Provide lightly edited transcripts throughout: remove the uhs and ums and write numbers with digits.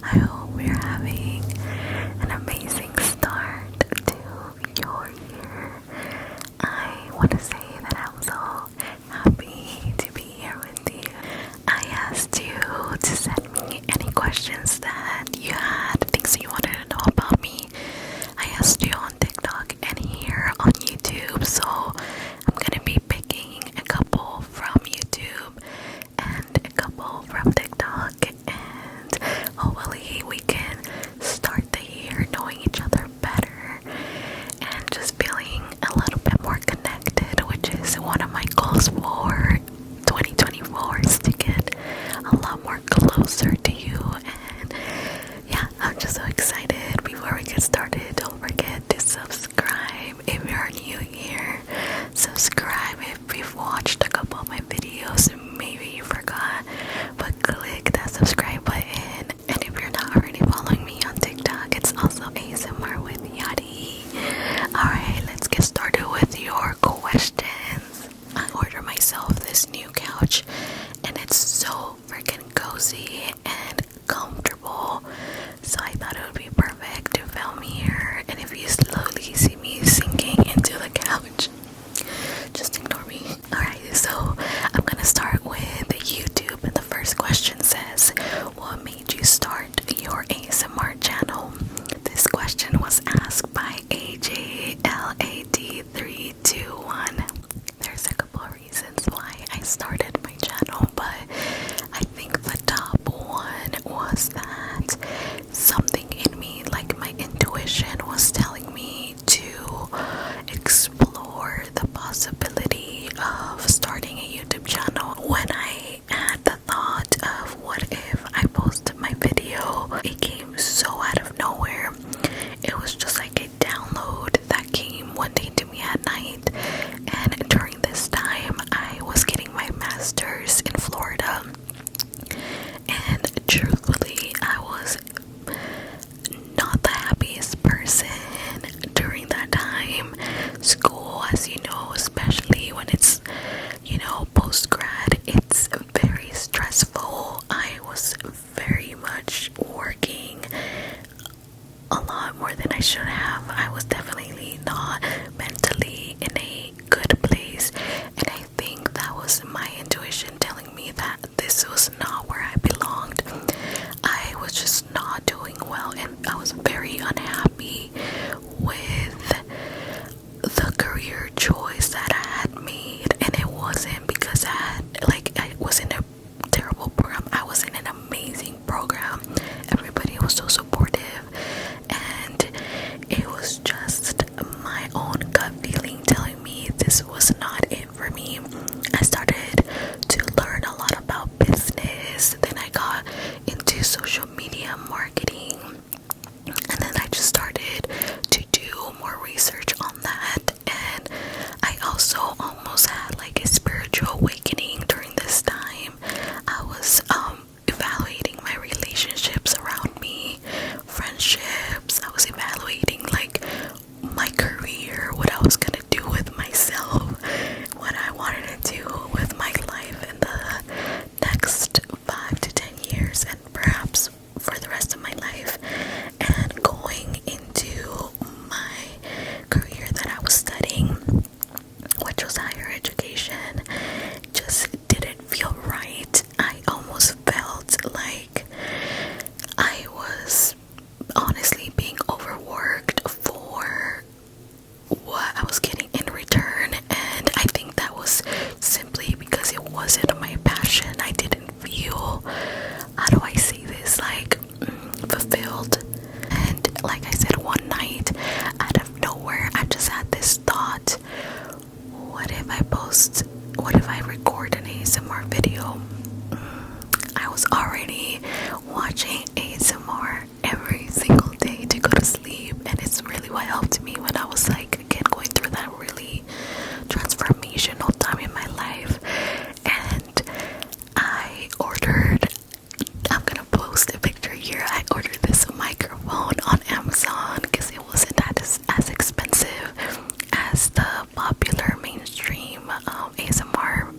I hope you're having an amazing start to your year. I want to say that I'm so happy to be here with you. I asked you to send me any questions that you had, things that you wanted to know about me. I asked you on TikTok and here on YouTube, so I'm gonna be picking a couple from YouTube and a couple from TikTok, and hopefully we can start the year knowing each other better and just feeling a little bit more connected, which is one of my goals for 2024, is to get a lot more closer to you. And yeah, I'm just so excited. Before we get started, don't forget to subscribe if you're new here. Subscribe if you've watched a couple of my videos and maybe you forgot, but click that subscribe button. And if you're not already following me on TikTok, it's also asmrwithyadi. Alright, let's get started with your questions. I ordered myself this new couch and it's so freaking cozy and comfortable, so I thought it would be perfect to film here. And if you slowly see me sinking into the couch, just ignore me. Alright, so I'm gonna start with YouTube, and the first question says, what made you start your ASMR channel? This question was asked by AJLAD321. There's a couple of reasons why I started my channel, but I think the top one was that something in me, like my intuition, was telling me to explore the possibility of starting a YouTube channel. When I had the thought of what if I posted my video, it came so out of nowhere. It was just like a download that came one day to me at night, and during this time I was getting my master's in Florida, and truthfully I was not the happiest person during that time. School, as you know, especially when it's, you know, post-grad, it's very stressful. I was very much working a lot more than I should have. I was definitely not mentally in a good place, and I think that was my intuition telling me that this was not where I belonged. I was just not doing well, and I was very unhappy with the career choice that I had made. And it wasn't because I was in a terrible program. I was in an amazing program. Everybody was so supportive, and it was just my own gut feeling telling me this was not it for me. I started to learn a lot about business, then I got into social media marketing, and then I just started to do more research on that. And I also almost had like a spiritual awakening during this time. I was evaluating my relationships around me, friendships. I was evaluating like my career, what I was gonna do with myself, what I wanted to do with my life in the next 5 to 10 years, and perhaps for the rest of my life. And going into my career that I was studying, which was higher education, just didn't feel right. I almost felt like I was honestly being overworked for what I was getting in return, and I think that was simply because it wasn't my passion. I didn't feel, how do I say this, like fulfilled. And like I said, one night out of nowhere I just had this thought, what if I record an ASMR video? I was already watching ASMR every single day to go to sleep, and it's really what helped me when I was like, again, going through that really transformational time in my life. And I ordered, I'm gonna post a picture here, I ordered this microphone on Amazon because it wasn't as expensive as the popular mainstream ASMR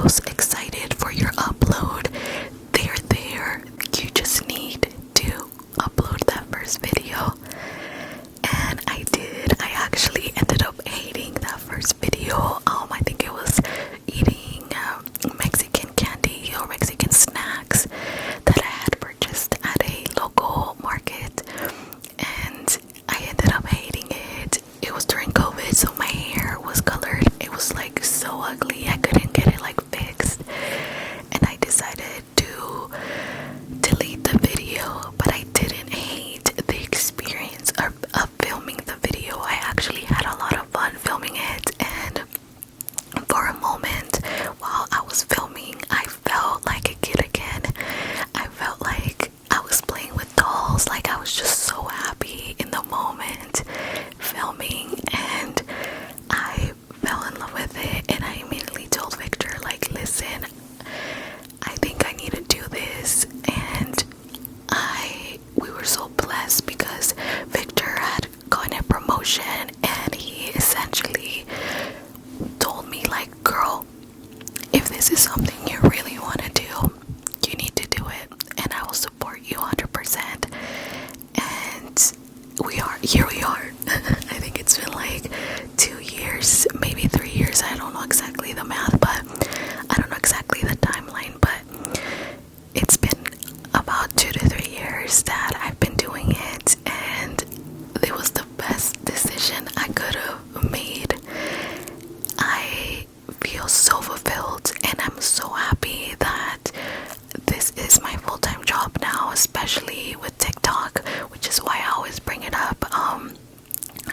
videos excited for your upload. They're there. You just need to upload that first video. And I did. I actually ended up hating that first video. I think it was eating Mexican candy or Mexican snacks that I had purchased at a local market, and I ended up hating it. It was during COVID, so my hair was colored. It was like so ugly. I couldn't get it like fixed, and I decided to delete the video. But I didn't hate the experience of filming the video. I actually had a lot of fun filming it, and for a moment while I was filming, I felt like a kid again. I felt like I was playing with dolls. Like, I was just so happy in the moment filming, and I fell in love with it. And I immediately told Victor, like, listen, I think I need to do this. And we were so blessed because Victor had gotten a promotion, and he essentially told me, like, girl, if this is something you really want to do, you need to do it, and I will support you 100%. And here we are. I think it's been like 2 years, maybe 3 years. I don't know exactly the math, but I don't know exactly the timeline, but it's been about 2 to 3 years that I've been doing it, and it was the best decision I could have made. I feel so fulfilled, and I'm so happy that this is my full-time job now, especially with TikTok, which is why I always bring it up.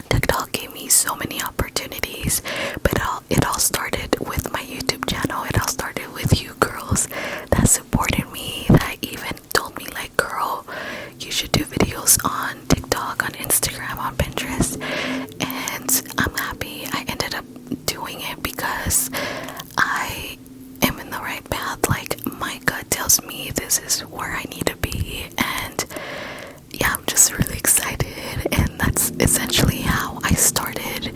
TikTok gave me so many opportunities, but it all started with my YouTube channel. It all started with you girls that supported me, that even told me, like, girl, you should do videos on TikTok, on Instagram, on Pinterest. And I'm happy I ended up doing it because I am in the right path. Like, my gut tells me this is where I need to be, and yeah, I'm just really excited. And that's essentially how I started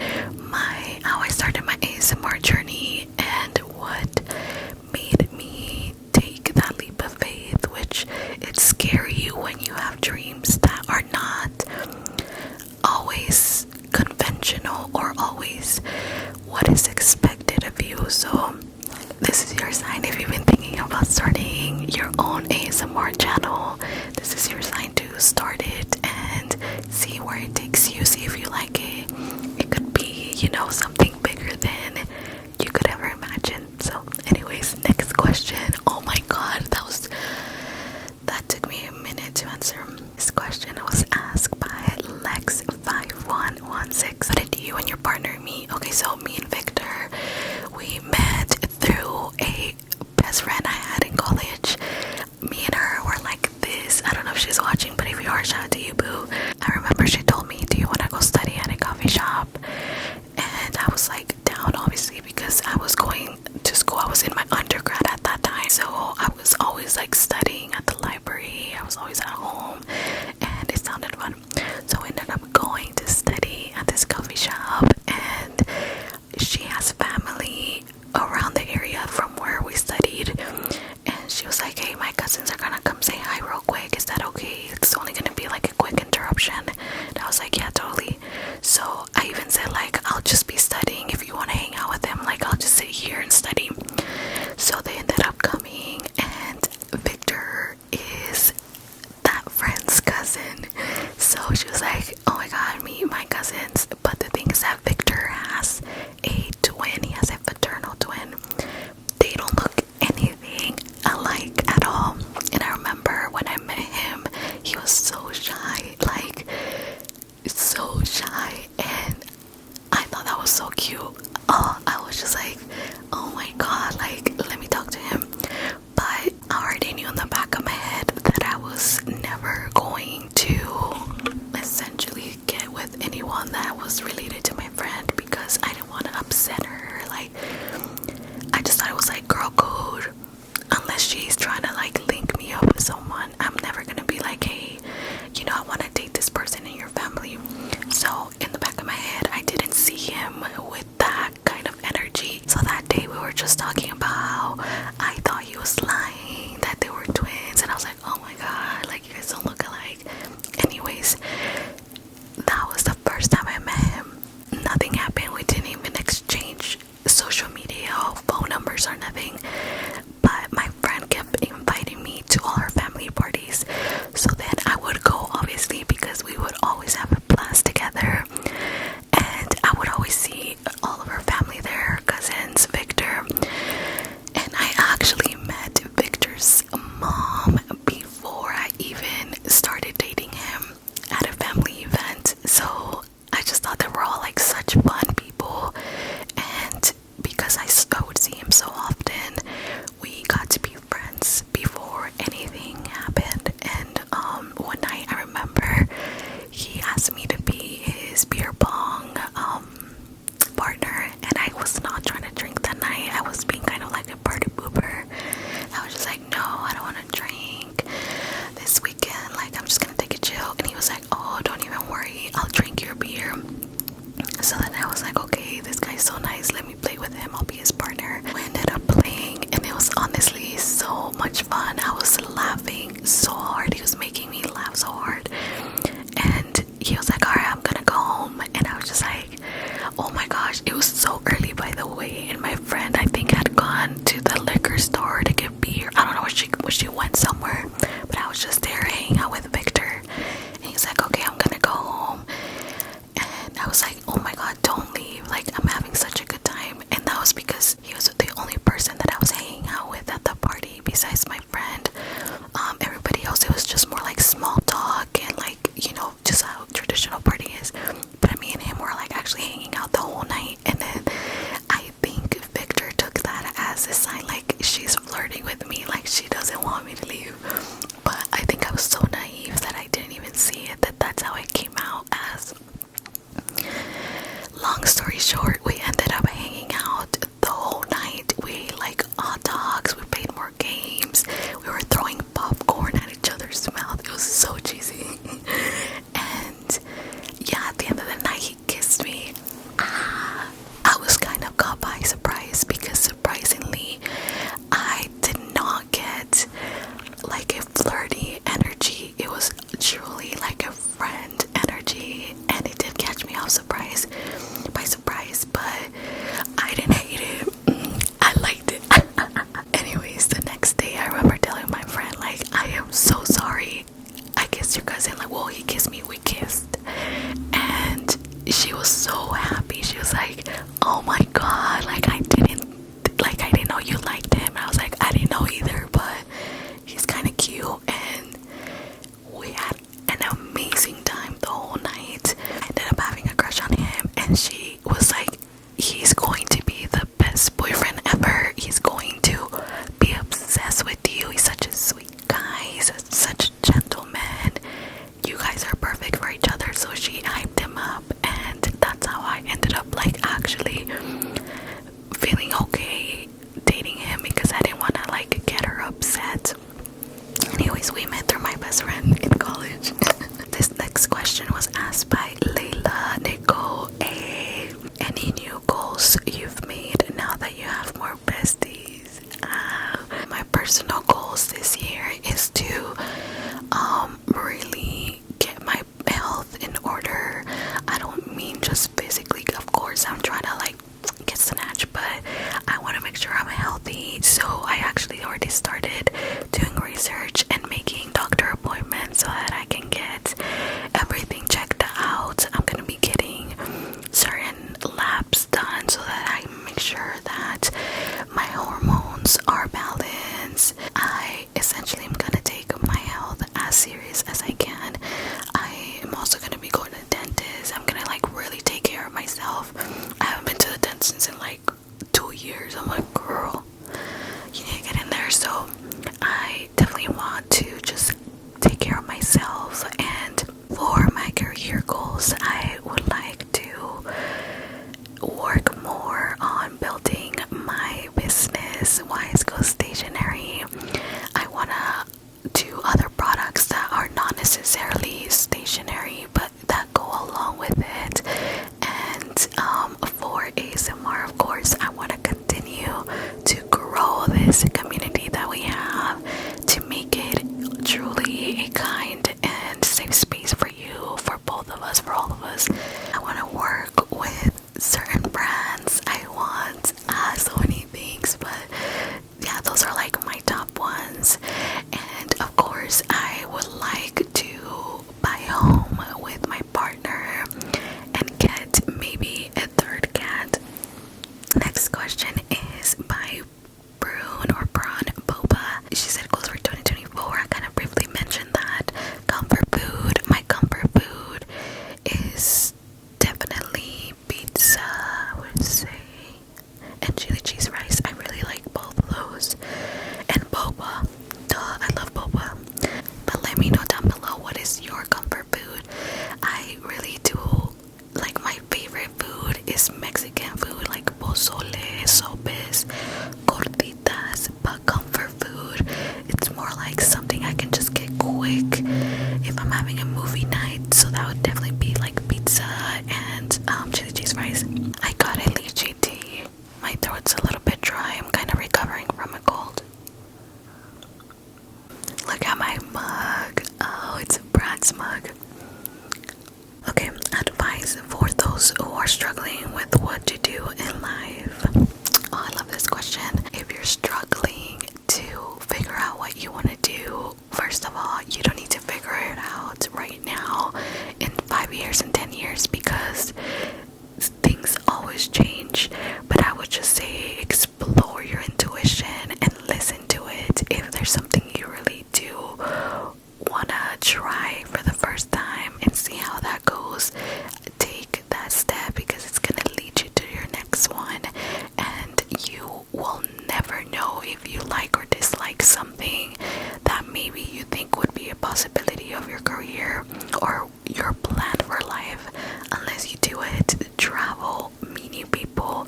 my ASMR journey, and what made me take that leap of faith, which it's scary when you have dreams that are not always conventional or always what is expected of you. So this is your sign. If you've been thinking about starting your own ASMR channel, this is your sign to start it and see where it takes you. See if you like it. It could be, something bigger than you could ever imagine. So anyways, next question. Oh my god, that took me a minute to answer. This question was asked by Lex5116. How did you and your partner meet? Okay, so me and Victor, we met through a best friend I had in college. Me and her were honestly so much fun. I was laughing so hard. He was making me laugh so hard. And he was like, alright, I'm gonna go home. And I was just like, oh my gosh, it was so early, by the way. And my friend, I think, had gone to the liquor store to get beer. I don't know where she went somewhere. But I was just there hanging out with Victor. And he's like, okay, I'm gonna go home. And I was like, oh my god, don't leave. Like, I'm having such a good time. And that was because he was the only person that I was hanging out with at the party besides my friend. Everybody else, it was just more like small talk and like, you know, just how traditional party is. But me and him were like actually hanging out the whole night. And then I think Victor took that as a sign like she's flirting with me, like she doesn't want me to leave. But I think I was so naive that I didn't even see it, that's how it came out as. Long story short, we ended up hanging out the whole night. We ate like hot dogs, we played more games, we were throwing popcorn at each other's mouth. It was so cheesy. And yeah, at the end of the night he kissed me. I was kind of caught by surprise because surprisingly I did not get like a flirty energy. It was truly like a friend energy, and it did catch me off by surprise, but I didn't hate it. I liked it. Anyways, the next day I remember telling my friend, like, I am so sorry I kissed your cousin. Like, well, he kissed me, we kissed. And she was so happy. She was like, oh my god, like I didn't know you liked him. And I was like, I didn't know either, but he's kind of cute. And we had an amazing time the whole night. I ended up having a crush on him, and she was like, he's going to be the best boyfriend ever. He's going to be obsessed with you. He's such a sweet guy. He's such a gentleman. You guys are perfect for each other. So she hyped him up, and that's how I ended up like actually feeling okay dating him, because I didn't want to like get her upset. Anyways, we met through my best friend in college. This next question was asked by Layla Nicole A. Any new goals you've made now that you have more besties? My personal goals this year is to really get my health in order. I don't mean just physically, of course. I'm trying to like get snatched, but I want to make sure I'm healthy. So I actually already started doing research and making doctor appointments so that I can get everything checked out. I'm gonna be getting certain labs done so that I make sure that my hormones are balanced. I essentially am gonna take my health as serious as I can. I am also gonna be going to the dentist. I'm gonna like really take care of myself. I haven't been to the dentist in like 2 years. I'm like, girl, you need to get in there. So I definitely want to just take care of myself. And for my career goals, I would like to work more on building my business, Wise Go Stationery. I want to do other products that are not necessarily stationary, but that go along with it. And for ASMR, of course, I want to continue to grow this community that we have, to make it truly a kind and safe space for you, for both of us, for all of us. I want to work with certain brands. I want so many things, but yeah, those are like my top ones. And of course, I would like to buy a home with my partner and get maybe a third cat. Next question is by Braun Boba. She said goals for 2024. I kind of briefly mentioned that. Comfort food. My comfort food is definitely pizza, I would say, and chili cheese rice. I really like both of those. pick something that maybe you think would be a possibility of your career or your plan for life. Unless you do it, travel, meet new people,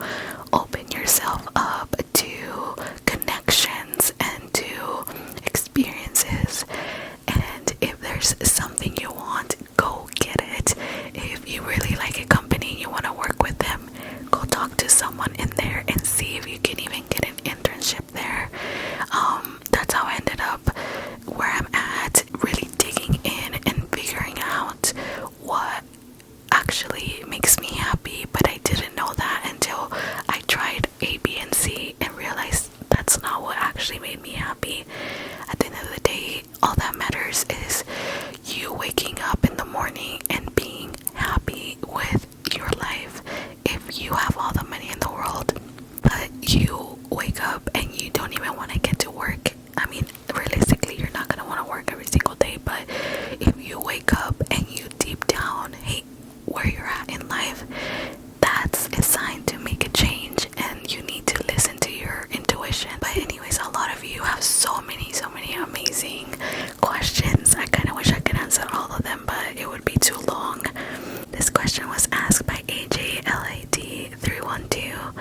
open yourself up to connections and to experiences. And if there's something you want, go get it. If you really like a company and you want to work with them, go talk to someone in there and see if you can even get an internship there. That's how I ended up where I'm at, really digging in and figuring out what actually makes me happy. But I didn't know that until I tried A, B, and C and realized that's not what actually made me happy. At the end of the day, all that matters is you waking up in the morning and being happy with your life. If you have all the money in the world, but you wake up and you don't even want to get to work, I mean, realistically, you're not going to want to work every single day, but if you wake up and you deep down hate where you're at in life, that's a sign to make a change, and you need to listen to your intuition. But anyways, a lot of you have so many amazing questions. I kind of wish I could answer all of them, but it would be too long. This question was asked by AJLAD312.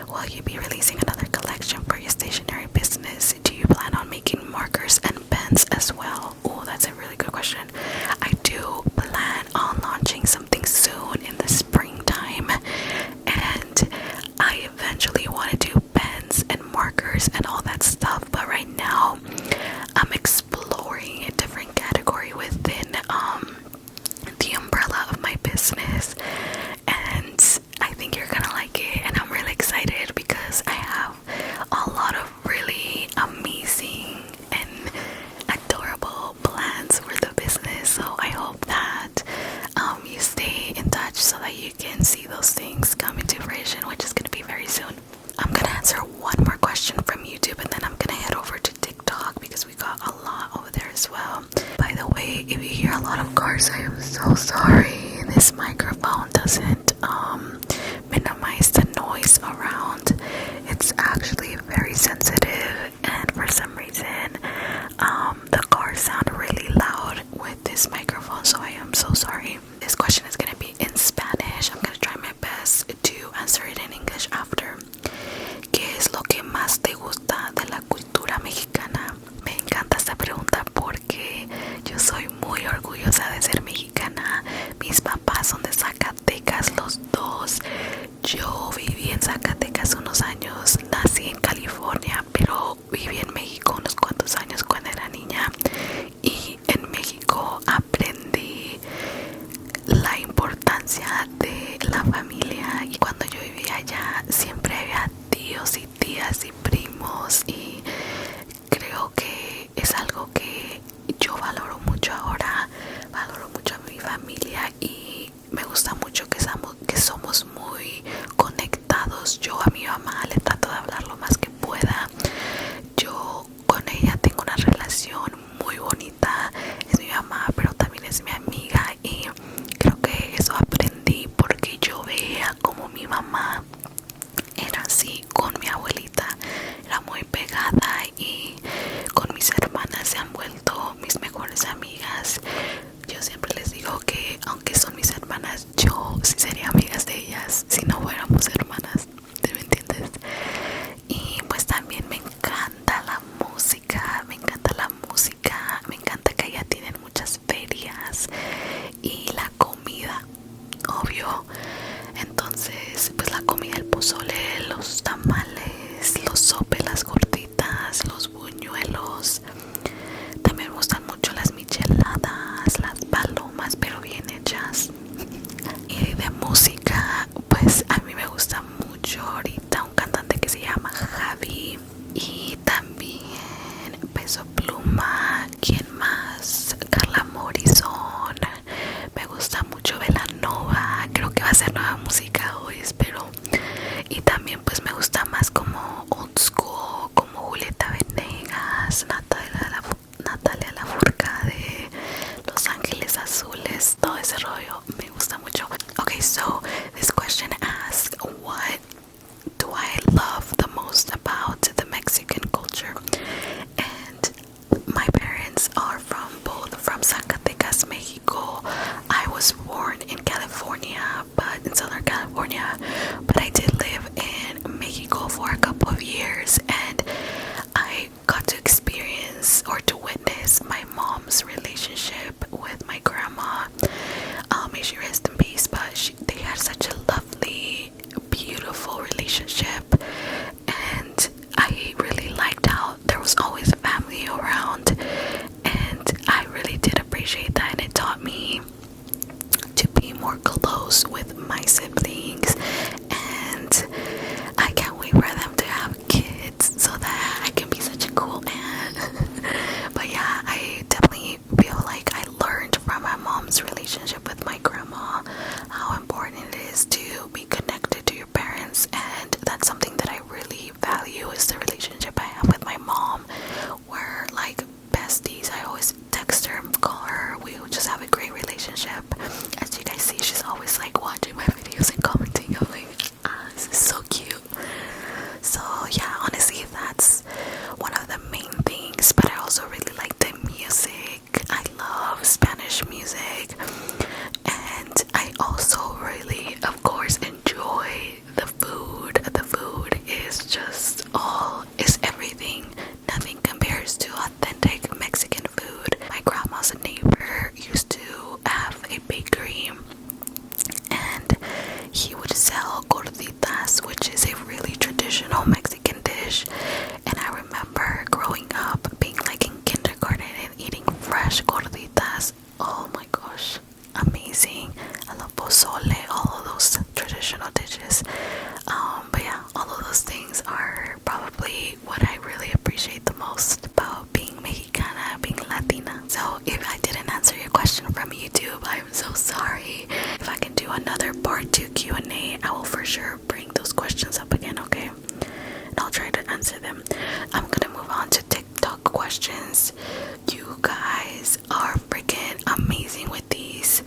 Will you be releasing another collection for your stationery business? Do you plan on making markers and pens as well? Oh, that's a really good question. I do plan on launching something soon in the springtime, and I eventually want to do pens and markers and all that stuff, but right now I'm exploring a different category within the umbrella of my business, and I think you're gonna like it, and I'm really excited because I have a lot of really amazing and adorable plans for the business. So I hope that you stay in touch so that you can see those things come into fruition, which is gonna be very soon. I'm gonna answer one more question from YouTube, and then I'm gonna head over to TikTok because we got a lot over there as well. By the way, if you hear a lot of cars, I am so sorry. This microphone doesn't minimize the noise around. It's actually very sensitive, and for some reason the cars sound really loud with this microphone, so I am so sorry. This question is gonna be in Spanish. I'm gonna try my best to answer it in English after. ¿Qué es lo que más te gusta de la cultura mexicana? Me encanta esta pregunta porque yo soy muy orgullosa de ser mexicana. Mis papás son de Zacatecas, los dos. Yo viví en Zacatecas unos años, nací en California, pero viví en México unos cuantos años cuando era niña. Y en México aprendí la importancia de la familia, y cuando yo vivía allá siempre había tíos y tías y primos, y creo que es algo que yo valoro mucho ahora. Valoro mucho a mi familia y me gusta mucho que somos muy conectados. Yo a mi mamá le trato de hablar lo más que pueda. Yo con ella tengo una relación muy bonita. Es mi mamá, pero también es mi amiga, y creo que eso aprendí porque yo veía como mi mamá era así con mi abuelita, era muy pegada, y con mis hermanas se han vuelto mis mejores amigas. Yo siempre les digo que aunque son mis hermanas, yo sí sería amigas de ellas si no fuéramos hermanas, ¿te me entiendes? Y pues también me encanta la música, me encanta que allá tienen muchas ferias, y la comida, obvio. Entonces pues la comida, el pozole, los tamales, los sopes, las gorditas, los buñuelos. También me gustan mucho las micheladas, las palomas, pero bien hechas. Y de música, pues a mí me gusta mucho ahorita un cantante que se llama Javi, y también Peso Pluma. ¿Quién más? Carla Morrison. Me gusta mucho Belanova. Creo que va a ser nueva música hoy, espero. Y también pues me gusta más como old school, como Julieta Venegas, cool aunt. But yeah, I definitely feel like I learned from my mom's relationship with my grandma how important it is to be connected to your parents, and that's something that I really value is the relationship I have with my mom. We're like besties. I always text her, call her. We just have a great relationship. As you guys see, she's always like watching my videos and commenting. I'm like, this is so cute. So yeah, honestly, that's one of the main things. But I also really like the music. I love Spanish music, and I also really, of course, enjoy the food. The food is just is everything. Nothing compares to authentic Mexican food. My grandma's neighbor used to have a bakery, and he would sell gorditas, which is a really traditional Mexican dish. And I remember growing up being like in kindergarten and eating fresh gorditas. Oh my gosh, amazing. I love pozole, all of those traditional dishes. But yeah, all of those things are probably what I really appreciate the most about being Mexicana, being Latina. So if I didn't answer your question from YouTube, I'm so sorry. If I can do another part 2 Q&A, I will for sure bring those questions up again, okay? And I'll try to answer them. I'm gonna move on to TikTok questions. You guys are freaking amazing with these.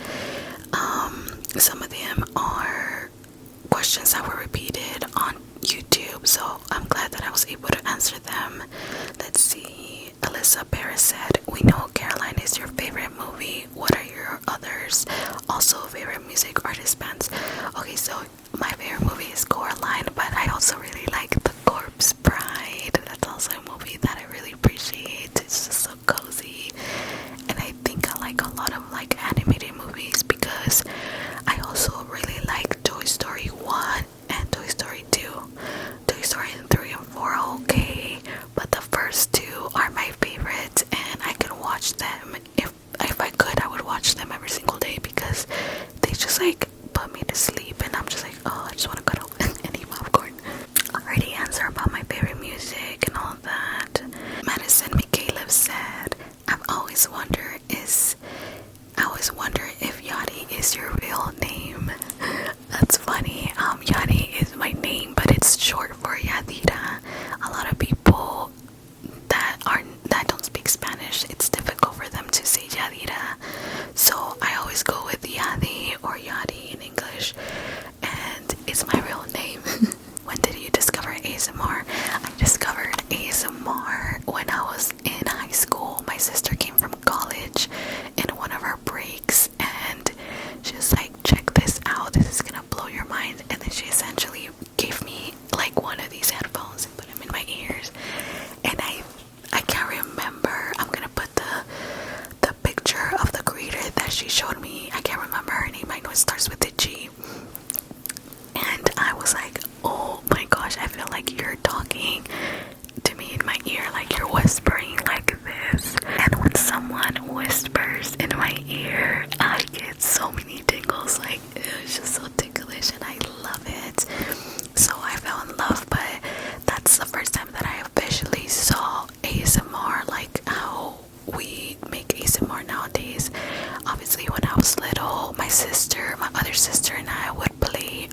Some of them are questions that were repeated on YouTube, so I'm glad that I was able to answer them. Let's see. Alyssa Paris said, we know Caroline is your favorite movie. What are your others? Also favorite music artist bands. Okay, so my favorite movie is Coraline, but I also really like The Corpse Bride. That's also a movie that I really appreciate. It's just so cozy. And I think I like a lot of like animated movies because I also really like Toy Story 1 and Toy Story 2. Toy Story 3 and 4 are okay, but the first two are my favorites, and I can watch them. If I could, I would watch them every single day because they just like put me to sleep, and I'm just like, oh, I just want to cuddle and eat popcorn. Already answer about my favorite music and all that. Madison McCaleb said, I always wonder if Yadi is your real name. That's funny. Yadi is my name, but it's short for Yadira. A lot of people that don't speak Spanish, it's difficult for them to say Yadira. So I always go with Yadi or Yadi in English, and it's my real name. When did you discover ASMR? I discovered ASMR when I was in high school. My sister came from college in one of her breaks, and she was like, check this out, this is gonna blow your mind. And then she essentially gave me like one of these headphones and put them in my ears, and I can't remember. I'm gonna put the picture of the creator that she showed me. I can't remember her name. I know it starts with a G. And I was like, oh my gosh, I feel like you're talking to me in my ear, like you're whispering like this. And when someone whispers in my ear, I get so many tingles. Like, it's just so ticklish, and I love it. So I fell in love, but that's the first time that I officially saw ASMR, like how we make ASMR nowadays. Obviously, when I was little, my other sister and I would play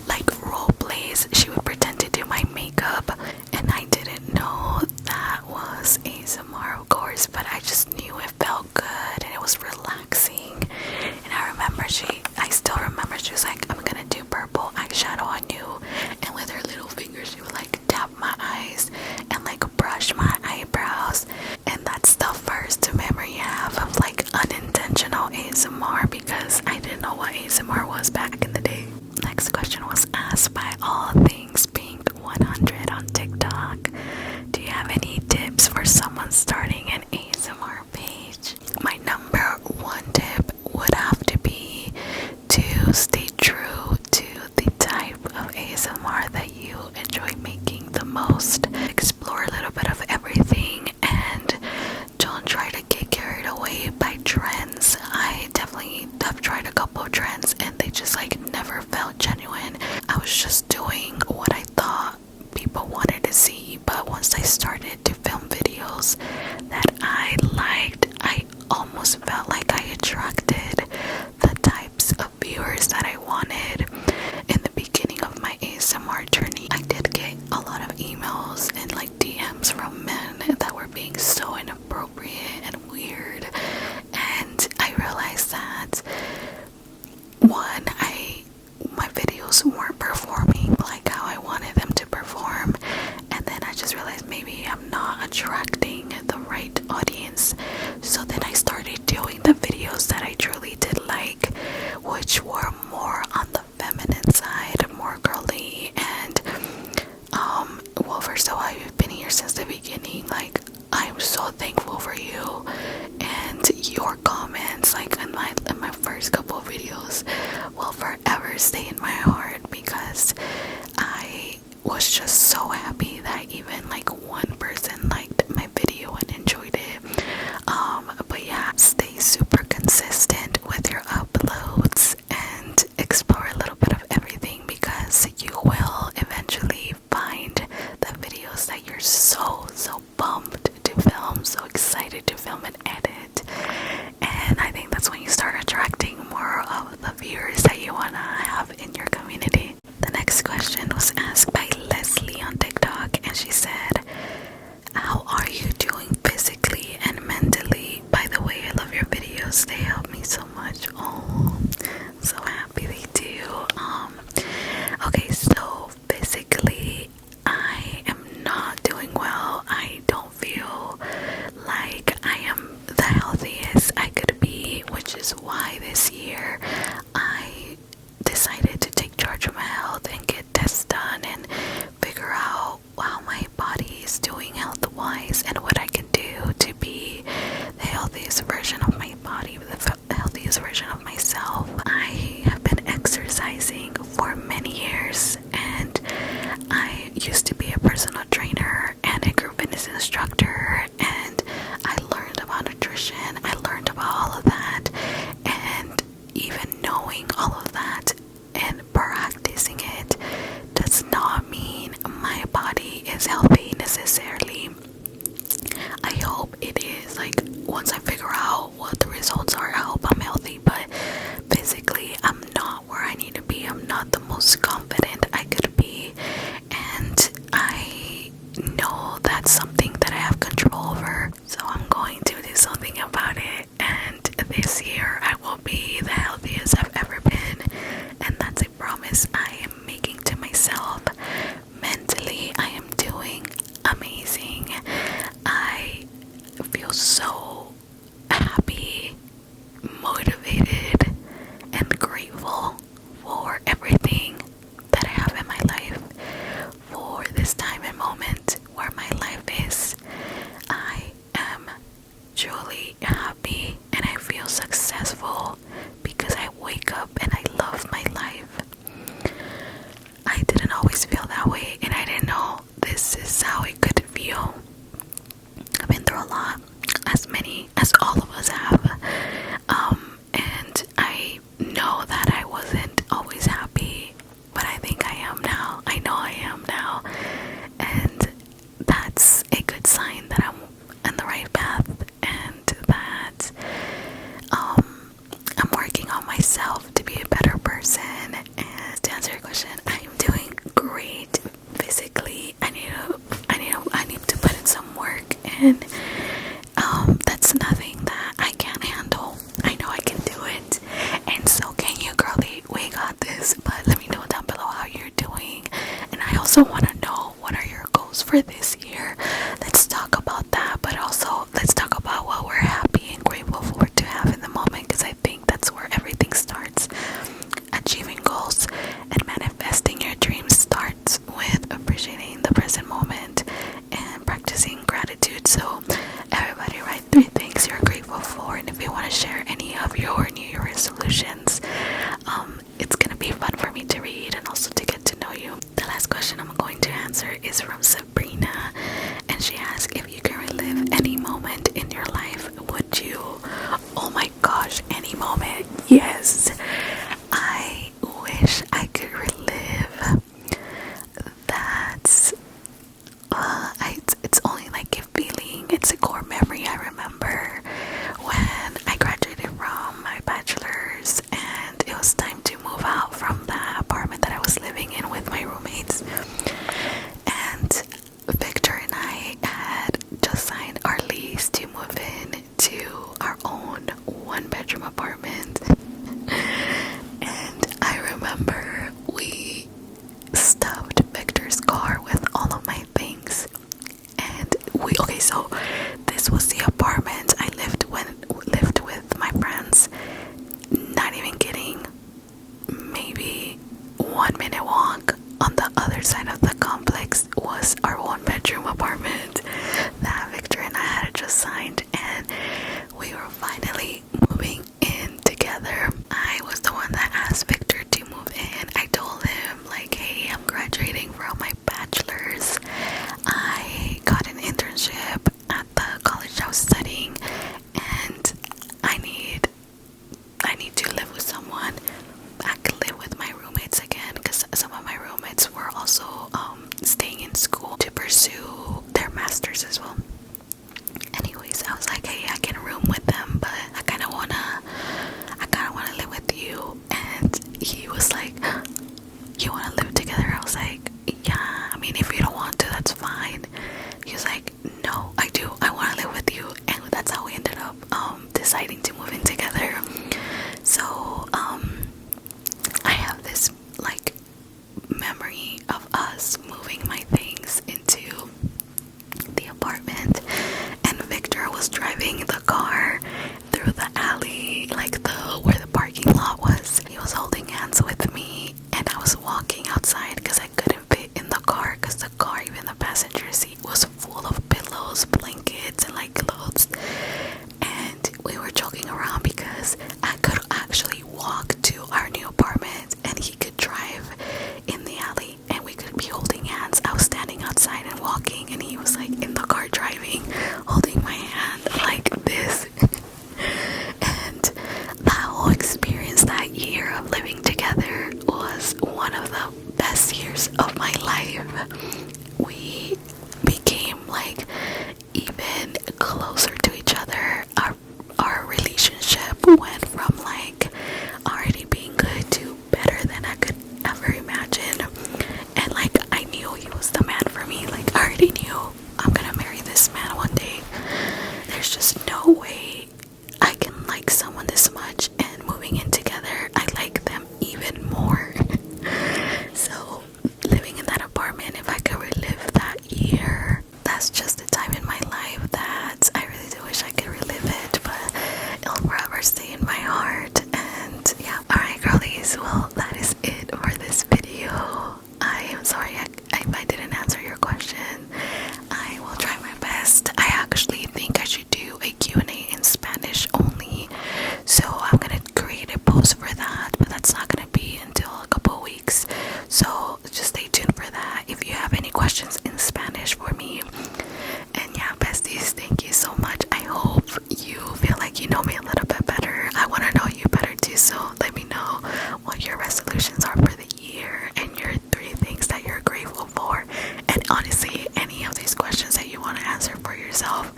like role plays. She would pretend to do my makeup, and I didn't know that was ASMR, of course, but I just knew it felt good and it was relaxing. And I still remember she was like, I'm gonna do purple eyeshadow on you, and with her little fingers she would like tap my eyes and like brush my eyebrows. And that's the first memory I have of like unintentional ASMR, because I didn't know what ASMR was back in the day. Next question was asked by All Things Pink 100 on TikTok. Do you have any tips for someone starting an ASMR page? My number one tip would have to be to stay true to the type of ASMR that you enjoy making the most. Explore a little bit of everything, and don't try to get carried away by trends. I definitely have tried a couple of trends, and they just like never felt genuine. I was just doing what I thought people wanted to see, but once I started to videos that I liked, I almost felt like I attracted the types of viewers that I wanted. In the beginning of my ASMR journey, I did get a lot of emails and like DMs from men that were being so inappropriate and weird, and I realized that one, my videos weren't performing like how I wanted them to perform, and then I just realized maybe I'm not attracting the right audience. So then I started doing the videos that I truly did like, which were more on the feminine side, more girly, and well, first of all, you've been here since the beginning. Like, I'm so thankful for you, and your comments like in my first couple of videos will forever stay in my heart, because I was just so happy that even like one person liked my video and enjoyed it. But yeah, stay super consistent with your uploads and explore a little bit of everything, because you will eventually find the videos that you're so pumped to film, so excited to film and edit. And I think that's when you start attracting more of the viewers that you want to have in your community. The next question was asked by Leslie on TikTok, and she said, how are you doing physically and mentally? By the way, I love your videos, they help me so much. Oh, so happy they do. Okay, so physically I am not doing well. I don't feel like I am the healthiest I could be, which is why this year I decided to take charge of my health and get tests done and figure out how my body is doing health-wise and what I can do to be the healthiest version of my body, the healthiest version of myself. I have been exercising for many years, and I used to be a personal trainer and a group fitness instructor, and I learned about nutrition, I learned about all of that, and even knowing all of that and practicing it does not mean my body is healthy necessarily. I hope it is. Like, once I figure out what the results are, I hope I'm healthy, but physically I'm not where I need to be. I'm not the most confident I could be, and I know that's something that I have control over, so I'm going to do something about it. And this year I will be the healthiest I've ever been, and that's a promise I am making to myself. Mentally, I am doing amazing. I feel so happy, motivated, and grateful for everything that I have in my life, for this time and moment where my life is. I am truly happy and I feel successful because I wake up and I love my life. I didn't always feel that way, and I didn't know this is how it could feel. I've been through a lot, as all of us have, and I know that I wasn't always happy, but I think I am now. I know I am now, and that's a good sign that I'm on the right path, and that I'm working on myself to be a better person. And to answer your question, I am doing great physically. I need to put in some work, and that's nothing that I can't handle. I know I can do it, and so can you, girly. We got this. But let me know down below how you're doing, and I also want to know, what are your goals for this year? Let's talk about that, but also let's talk about what we're happy and grateful for to have in the moment, because I think that's where everything starts. Achieving goals and manifesting your dreams starts with appreciating the present moment and practicing gratitude. So driving the car through the alley, like where the parking lot was. He was holding hands with me, and I was walking outside because I couldn't fit in the car because the car, even the passenger seat, was full of pillows, blankets, and like clothes. And we were joking around because I could actually walk to our new apartment and he could drive in the alley and we could be holding hands. I was standing outside and walking, and he was like in the car driving, holding my hand like this. And that whole experience, that year of living together, was one of the best years of my life. We became like even closer to each other. Our relationship went from like already being good to better than I could ever imagine. And like I knew he was the man for me. Like I already knew I'm gonna marry this man one day. There's just no way I can like someone this much, and moving in together I like them even more. So living in that apartment, if I could relive that year, that's just a time in my life that I really do wish I could relive it, but it'll forever stay in my heart. And yeah, alright girlies, well that is it for this video. I am sorry if I didn't answer your question. I will try my best. I actually think I should do a Q&A in Spanish only, so I'm gonna create a post for that, but that's not gonna be until a couple weeks, so just stay tuned for that if you have any questions in Spanish for me. And yeah, besties, thank you so much. I hope you feel like you know me a little bit better. I want to know you better too, so let me know what your resolutions are for the year and your 3 things that you're grateful for. And honestly, any of these questions that you want to answer for yourself,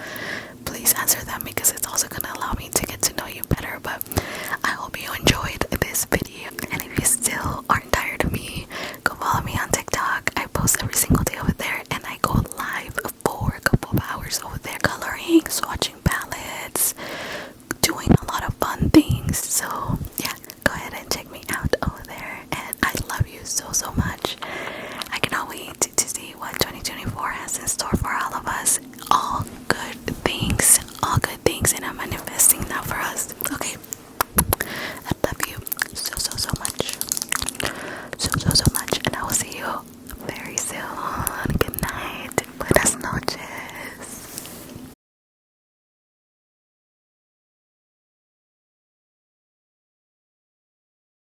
please answer them, because it's also going to allow me to get to know you better. But I hope you enjoyed this video, and if you still aren't tired of me, go follow me on TikTok. I post every single day over there, and I go live for a couple of hours over there, coloring, swatching